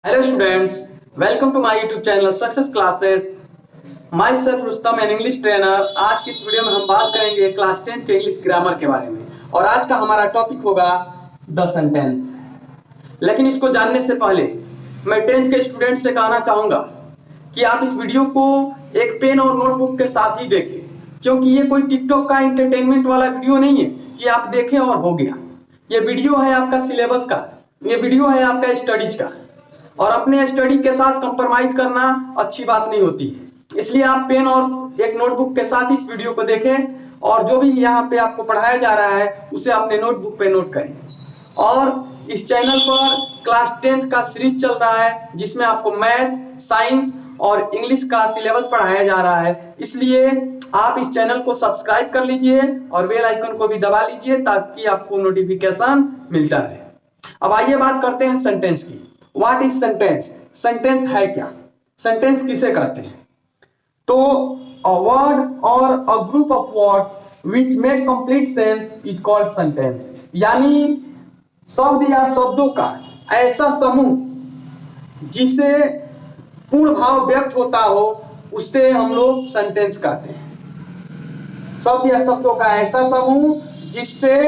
Hello students, welcome to my YouTube channel Success Classes. Myself Rustam an English trainer. आज की इस video में हम बात करेंगे क्लास 10 के इंग्लिश ग्रामर के बारे में और आज का हमारा टॉपिक होगा द सेंटेंस। लेकिन इसको जानने से पहले मैं 10th के स्टूडेंट से कहना चाहूंगा कि आप इस वीडियो को एक पेन और नोटबुक के साथ ही देखें, क्योंकि ये कोई टिकटॉक का एंटरटेनमेंट वाला वीडियो नहीं है कि आप देखें और हो गया। ये वीडियो है आपका सिलेबस का, ये वीडियो है आपका स्टडीज का, और अपने स्टडी के साथ कंप्रोमाइज करना अच्छी बात नहीं होती है। इसलिए आप पेन और एक नोटबुक के साथ इस वीडियो को देखें और जो भी यहाँ पे आपको पढ़ाया जा रहा है उसे अपने नोटबुक पे नोट करें। और इस चैनल पर क्लास 10th का सीरीज चल रहा है जिसमें आपको मैथ, साइंस और इंग्लिश का सिलेबस पढ़ाया जा रहा है। इसलिए आप इस चैनल को सब्सक्राइब कर लीजिए और बेल आइकन को भी दबा लीजिए ताकि आपको नोटिफिकेशन मिलता रहे। अब आइए बात करते हैं सेंटेंस की। What is sentence? सेंटेंस है क्या? सेंटेंस किसे कहते हैं? तो a word or a group of words which make complete sense is called sentence। यानी शब्द या शब्दों का ऐसा समूह जिसे पूर्ण भाव व्यक्त होता हो उसे हम लोग सेंटेंस कहते हैं। शब्द या शब्दों का ऐसा समूह जिससे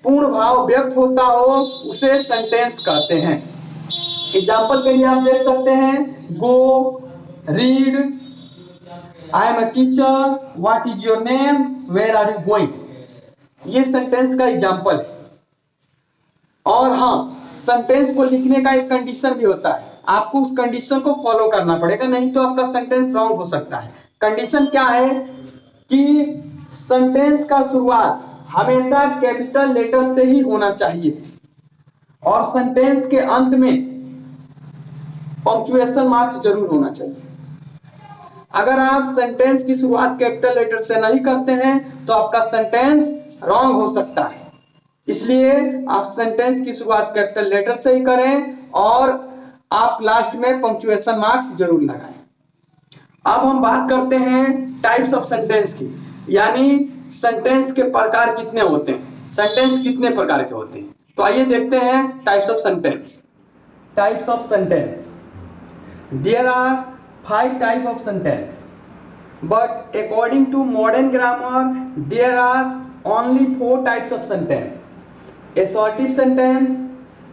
पूर्ण भाव व्यक्त होता हो उसे सेंटेंस कहते हैं। एग्जाम्पल के लिए आप देख सकते हैं go, read, I am a teacher, what is your name, where are you going. ये सेंटेंस का एग्जाम्पल है। और हाँ, सेंटेंस को लिखने का एक कंडीशन भी होता है, आपको उस कंडीशन को फॉलो करना पड़ेगा, नहीं तो आपका सेंटेंस रॉन्ग हो सकता है। कंडीशन क्या है कि सेंटेंस का शुरुआत हमेशा कैपिटल लेटर से ही होना चाहिए और सेंटेंस के अंत में पंक्चुएशन मार्क्स जरूर होना चाहिए। अगर आप सेंटेंस की शुरुआत कैपिटल लेटर से नहीं करते हैं तो आपका सेंटेंस रॉन्ग हो सकता है। इसलिए आप सेंटेंस की शुरुआत कैपिटल लेटर से ही करें और आप लास्ट में पंक्चुएशन मार्क्स जरूर लगाएं। अब हम बात करते हैं टाइप्स ऑफ सेंटेंस की, यानी सेंटेंस के प्रकार कितने होते हैं, सेंटेंस कितने प्रकार के होते हैं। तो आइए देखते हैं types of sentence. Types of sentence, there are 5 types of sentence, but according to modern grammar there are only 4 types of sentence: assertive sentence,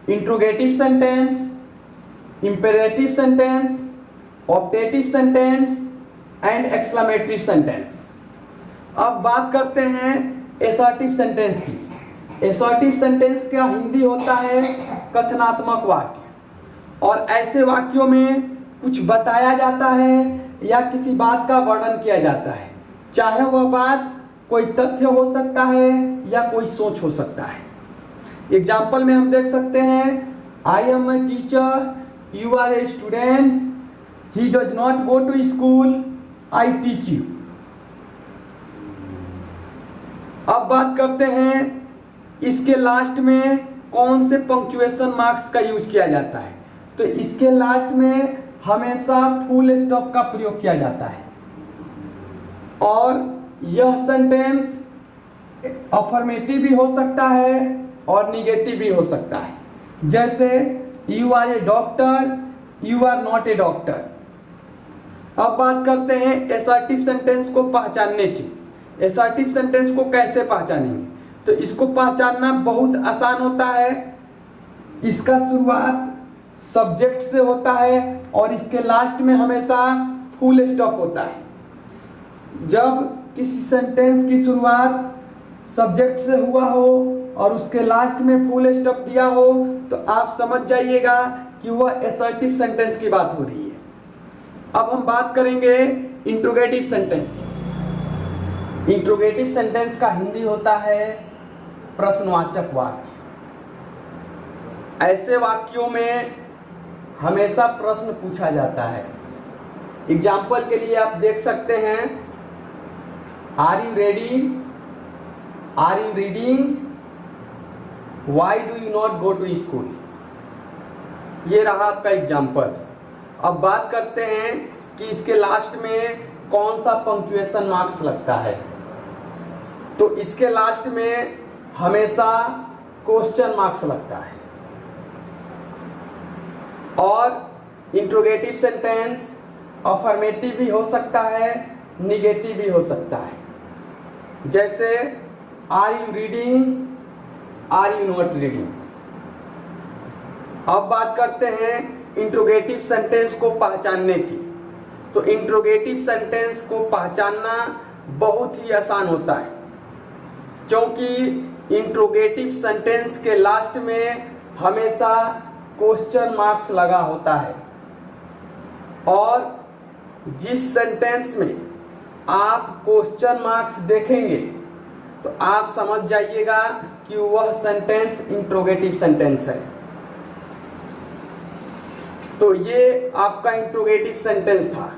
interrogative sentence, imperative sentence, optative sentence and exclamatory sentence। अब बात करते हैं assertive sentence की। assertive sentence का हिंदी होता है कथनात्मक वाक्य, और ऐसे वाक्यों में कुछ बताया जाता है या किसी बात का वर्णन किया जाता है, चाहे वह बात कोई तथ्य हो सकता है या कोई सोच हो सकता है। एग्जाम्पल में हम देख सकते हैं I am a teacher, you are a student, he does not go to school, I teach you. अब बात करते हैं इसके लास्ट में कौन से पंक्चुएशन मार्क्स का यूज किया जाता है। तो इसके लास्ट में हमेशा फुल स्टॉप का प्रयोग किया जाता है और यह सेंटेंस अफर्मेटिव भी हो सकता है और निगेटिव भी हो सकता है। जैसे you are a doctor, you are not a doctor. अब बात करते हैं एसर्टिव सेंटेंस को पहचानने की। एसर्टिव सेंटेंस को कैसे पहचानेंगे, तो इसको पहचानना बहुत आसान होता है। इसका शुरुआत सब्जेक्ट से होता है और इसके लास्ट में हमेशा फुल स्टॉप होता है। जब किसी सेंटेंस की शुरुआत सब्जेक्ट से हुआ हो और उसके लास्ट में फुल स्टॉप दिया हो तो आप समझ जाइएगा कि वह एसर्टिव सेंटेंस की बात हो रही है। अब हम बात करेंगे इंट्रोगेटिव सेंटेंस की। इंट्रोगेटिव सेंटेंस का हिंदी होता है प्रश्नवाचक वाक्य। ऐसे वाक्यों में हमेशा प्रश्न पूछा जाता है। एग्जाम्पल के लिए आप देख सकते हैं are you ready, are you reading, why do you not go to school. ये रहा आपका एग्जाम्पल। अब बात करते हैं कि इसके लास्ट में कौन सा पंक्चुएशन मार्क्स लगता है। तो इसके लास्ट में हमेशा क्वेश्चन मार्क्स लगता है और इंट्रोगेटिव सेंटेंस अफर्मेटिव भी हो सकता है, निगेटिव भी हो सकता है। जैसे are you reading, are you not reading. अब बात करते हैं इंट्रोगेटिव सेंटेंस को पहचानने की। तो इंट्रोगेटिव सेंटेंस को पहचानना बहुत ही आसान होता है, क्योंकि इंट्रोगेटिव सेंटेंस के लास्ट में हमेशा क्वेश्चन मार्क्स लगा होता है, और जिस सेंटेंस में आप क्वेश्चन मार्क्स देखेंगे तो आप समझ जाइएगा कि वह सेंटेंस इंट्रोगेटिव सेंटेंस है। तो ये आपका इंट्रोगेटिव सेंटेंस था।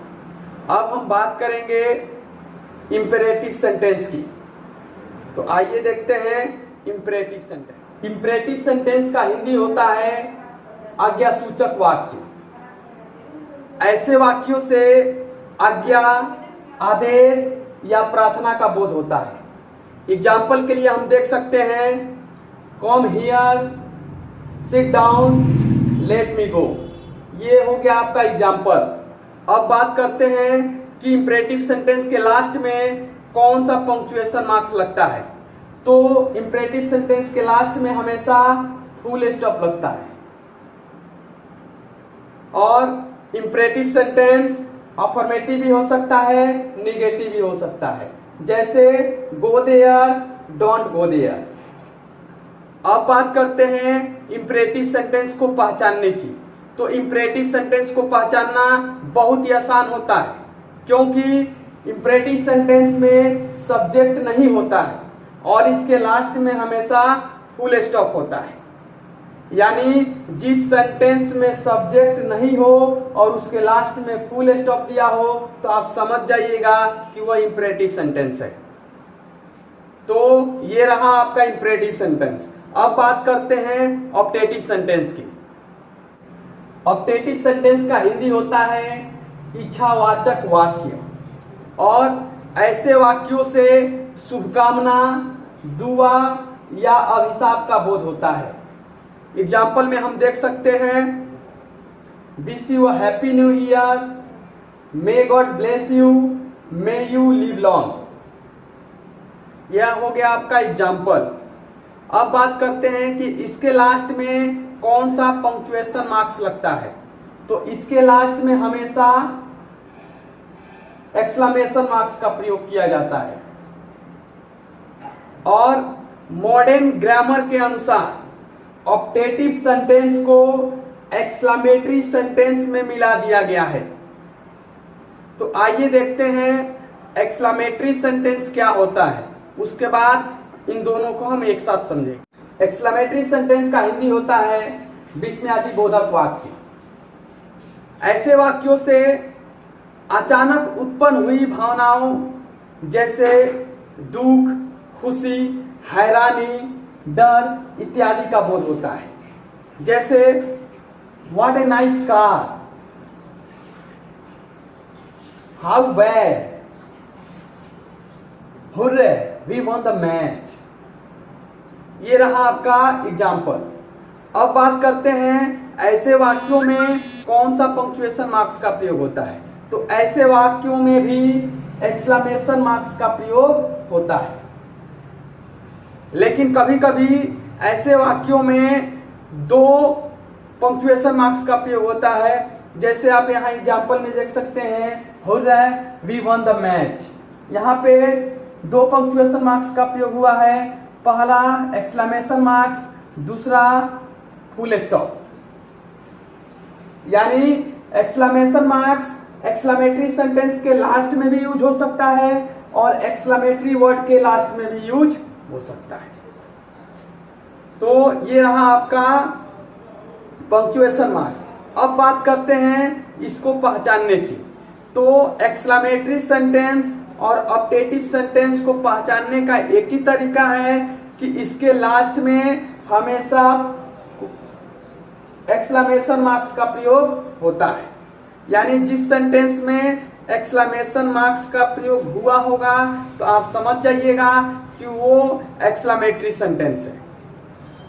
अब हम बात करेंगे इंपेरेटिव सेंटेंस की। तो आइए देखते हैं इंपेरेटिव सेंटेंस। इंपेरेटिव सेंटेंस का हिंदी होता है आज्ञासूचक वाक्य। ऐसे वाक्यों से आज्ञा, आदेश या प्रार्थना का बोध होता है। एग्जाम्पल के लिए हम देख सकते हैं come here, sit down, let me go. ये हो गया आपका एग्जाम्पल। अब बात करते हैं कि इंपेरेटिव सेंटेंस के लास्ट में कौन सा पंक्चुएशन मार्क्स लगता है। तो इंपेरेटिव सेंटेंस के लास्ट में हमेशा फुल स्टॉप लगता है। और इंपेरेटिव सेंटेंस अफर्मेटिव भी हो सकता है, निगेटिव भी हो सकता है। जैसे go there, don't go there. अब बात करते हैं इंपेरेटिव सेंटेंस को पहचानने की। तो इंपेरेटिव सेंटेंस को पहचानना बहुत ही आसान होता है, क्योंकि इंपेरेटिव सेंटेंस में सब्जेक्ट नहीं होता है और इसके लास्ट में हमेशा फुल स्टॉप होता है। यानी जिस सेंटेंस में सब्जेक्ट नहीं हो और उसके लास्ट में फुल स्टॉप दिया हो तो आप समझ जाइएगा कि वह इंपेरेटिव सेंटेंस है। तो ये रहा आपका इंपेरेटिव सेंटेंस। अब बात करते हैं ऑप्टेटिव सेंटेंस की। ऑप्टेटिव सेंटेंस का हिंदी होता है इच्छावाचक वाक्य, और ऐसे वाक्यों से शुभकामना, दुआ या अभिशाप का बोध होता है। एग्जाम्पल में हम देख सकते हैं wish you a happy new year, may God bless you, may you live long. यह हो गया आपका एग्जाम्पल। अब बात करते हैं कि इसके लास्ट में कौन सा पंक्चुएशन मार्क्स लगता है। तो इसके लास्ट में हमेशा एक्सक्लेमेशन मार्क्स का प्रयोग किया जाता है। और मॉडर्न ग्रामर के अनुसार ऑप्टेटिव सेंटेंस को एक्सक्लेमेटरी सेंटेंस में मिला दिया गया है। तो आइए देखते हैं एक्सक्लेमेटरी सेंटेंस क्या होता है, उसके बाद इन दोनों को हम एक साथ समझेंगे। एक्सक्लेमेटरी सेंटेंस का हिंदी होता है विस्मयादिबोधक वाक्य। ऐसे वाक्यों से अचानक उत्पन्न हुई भावनाओं जैसे दुख, खुशी, हैरानी, डर इत्यादि का बोध होता है। जैसे what a nice car, how bad, hurray we won the match. ये रहा आपका एग्जाम्पल। अब बात करते हैं ऐसे वाक्यों में कौन सा पंक्चुएशन मार्क्स का प्रयोग होता है। तो ऐसे वाक्यों में भी एक्सक्लेमेशन मार्क्स का प्रयोग होता है, लेकिन कभी कभी ऐसे वाक्यों में दो पंक्चुएशन मार्क्स का प्रयोग होता है। जैसे आप यहाँ एग्जाम्पल में देख सकते हैं hurray we won the match. यहाँ पे दो पंक्चुएशन मार्क्स का प्रयोग हुआ है, पहला एक्सक्लेमेशन मार्क्स, दूसरा फुल स्टॉप। यानी एक्सक्लेमेशन मार्क्स एक्सक्लेमेटरी सेंटेंस के लास्ट में भी यूज हो सकता है और एक्सक्लेमेटरी वर्ड के लास्ट में भी यूज हो सकता है। तो ये रहा आपका पंक्चुएशन मार्क्स। अब बात करते हैं इसको पहचानने की। तो एक्सक्लेमेटरी सेंटेंस और ऑप्टेटिव सेंटेंस को पहचानने का एक ही तरीका है कि इसके लास्ट में हमेशा एक्सक्लेमेशन मार्क्स का प्रयोग होता है। यानी जिस सेंटेंस में एक्सक्लेमेशन मार्क्स का प्रयोग हुआ होगा तो आप समझ जाइएगा कि वो एक्सक्लेमेटरी सेंटेंस है।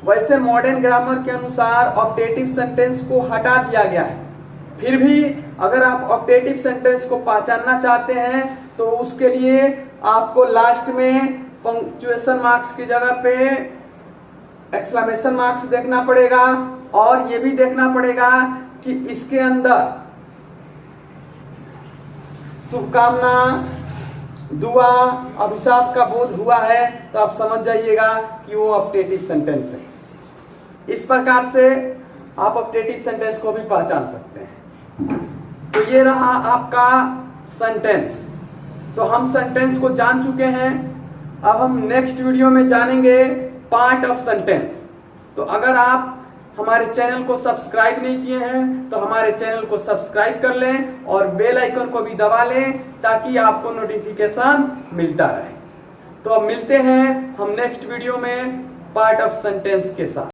वैसे मॉडर्न ग्रामर के अनुसार ऑप्टेटिव सेंटेंस को हटा दिया गया है फिर भी अगर आप ऑक्टेटिव सेंटेंस को पहचानना चाहते हैं तो उसके लिए आपको लास्ट में पंक्चुएशन मार्क्स की जगह पे एक्सक्लेमेशन मार्क्स देखना पड़ेगा, और ये भी देखना पड़ेगा कि इसके अंदर शुभकामना, दुआ, अभिशाप का बोध हुआ है तो आप समझ जाइएगा कि वो ऑक्टेटिव सेंटेंस है। इस प्रकार से आप ऑक्टेटिव सेंटेंस को भी पहचान सकते हैं। तो ये रहा आपका सेंटेंस। तो हम सेंटेंस को जान चुके हैं। अब हम नेक्स्ट वीडियो में जानेंगे पार्ट ऑफ सेंटेंस। तो अगर आप हमारे चैनल को सब्सक्राइब नहीं किए हैं तो हमारे चैनल को सब्सक्राइब कर लें और बेल आइकन को भी दबा लें ताकि आपको नोटिफिकेशन मिलता रहे। तो अब मिलते हैं हम नेक्स्ट वीडियो में पार्ट ऑफ सेंटेंस के साथ।